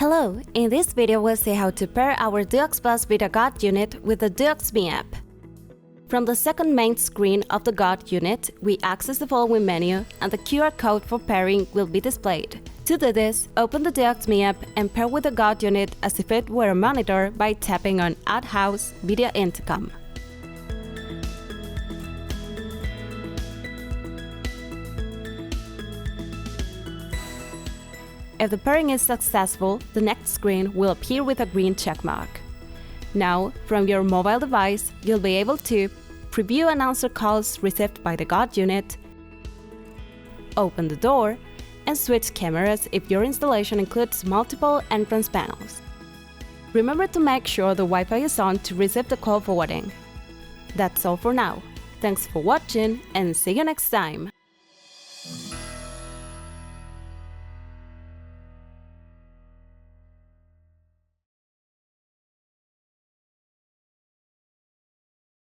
Hello, in this video we'll see how to pair our DUOX Plus video guard unit with the DuoxMe app. From the second main screen of the guard unit, we access the following menu and the QR code for pairing will be displayed. To do this, open the DuoxMe app and pair with the guard unit as if it were a monitor by tapping on Add House Video Intercom. If the pairing is successful, the next screen will appear with a green checkmark. Now, from your mobile device, you'll be able to preview and answer calls received by the guard unit, open the door, and switch cameras if your installation includes multiple entrance panels. Remember to make sure the Wi-Fi is on to receive the call forwarding. That's all for now. Thanks for watching and see you next time!